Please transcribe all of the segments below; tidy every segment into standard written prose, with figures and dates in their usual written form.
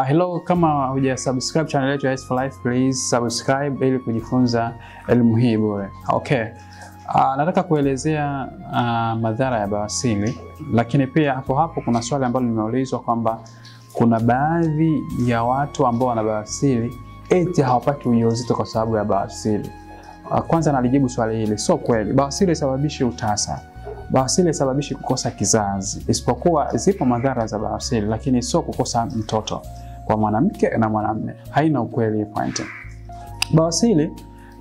Hello, kama hujasubscribe channel yetu ya S4Life, please subscribe ili kujifunza elimu hii bure. Okay. Nataka kuelezea madhara ya bawasiri, lakini pia hapo kuna swali ambalo nimeulizwa kwamba kuna baadhi ya watu ambao wana bawasiri eti hawapati ujauzito kwa sababu ya bawasiri. Kwanza nalijibu swali hili, sio kweli. Bawasiri sababishi utasa. Bawasiri sababishi kukosa kizazi. Isipokuwa zipo madhara za bawasiri, lakini sio kukosa mtoto kwa mwanamke na mwanamume. Haina ukweli point. Bawasiri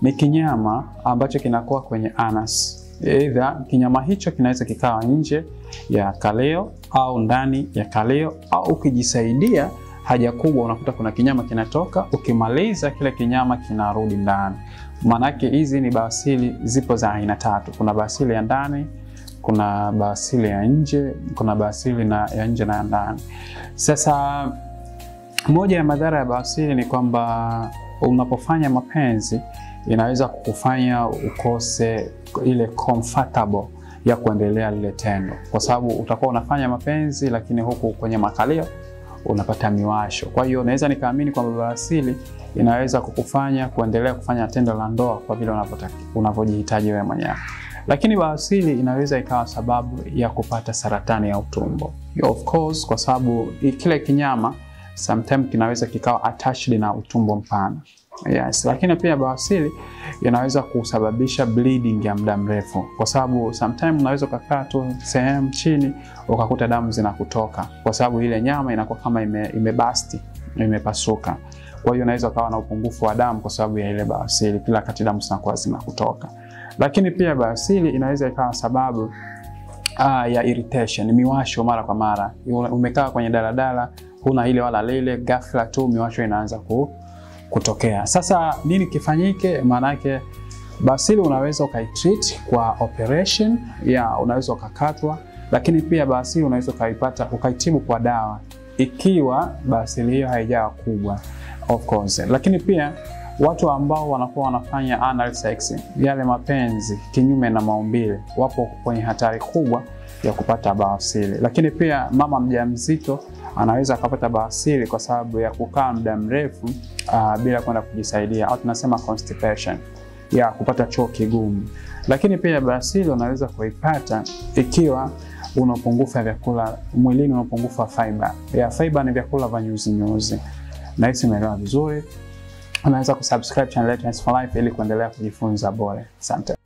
ni kinyama ambacho kinakuwa kwenye anus. Either kinyama hicho kinaweza kikawa nje ya kaleo au ndani ya kaleo, au ukijisaidia haja kubwa unakuta kuna kinyama kinatoka, ukimaliza kile kinyama kinarudi ndani. Manake hizi ni bawasiri zipo za aina tatu. Kuna bawasiri ya ndani, kuna bawasiri ya nje, kuna bawasiri ya nje na ya ndani. Sasa moja ya madhara ya bawasiri ni kwamba unapofanya mapenzi inaweza kukufanya ukose ile comfortable ya kuendelea lile tendo, kwa sababu utakuwa unafanya mapenzi lakini huku kwenye makalio unapata miwasho. Kwa hiyo naweza nikaamini kwamba bawasiri inaweza kukufanya kuendelea kufanya tendo la ndoa kwa vile unavyojihitaji wewe mwenyewe. Lakini bawasiri inaweza ikawa sababu ya kupata saratani ya utumbo. Of course, kwa sababu kile kinyama sometimes kinaweza kikawa attached na utumbo mpana. Yes, lakini pia bawasiri inaweza kusababisha bleeding ya muda mrefu, kwa sababu sometimes unaweza kukaa tu sehemu chini ukakuta damu zinakutoka, kwa sababu ile nyama inakuwa kama imebasti, imepasuka. Kwa hiyo unaweza kawa na upungufu wa damu kwa sababu ya ile bawasiri, kila wakati damu zinakuwa zinakutoka. Lakini pia bawasiri inaweza ikawa sababu ya irritation, miwasho mara kwa mara. Umekaa kwenye daladala, huna ile wala lile, ghafla tu miwasho inaanza kutokea. Sasa nini kifanyike? Maanake bawasiri unaweza ukaitreat kwa operation, unaweza ukakatwa, lakini pia bawasiri unaweza ukaitibu kwa dawa ikiwa bawasiri hiyo haijawa kubwa, of course. Lakini pia watu ambao wanakuwa wanafanya anal sex, yale mapenzi kinyume na maumbile, wapo kwenye hatari kubwa ya kupata bawasiri. Lakini pia mama mjamzito anaweza kupata bawasiri kwa sababu ya kukaa muda mrefu bila kwenda kujisaidia, au tunasema constipation, kupata choo kigumu. Lakini pia bawasiri unaweza kuipata ikiwa una upungufu wa vyakula mwilini, una upungufu wa fiber. Fiber ni vyakula vya nyuzi. Na hisi umeelewa vizuri. Unaweza kusubscribe channel yetu S4Life ili kuendelea kujifunza bure. Asante.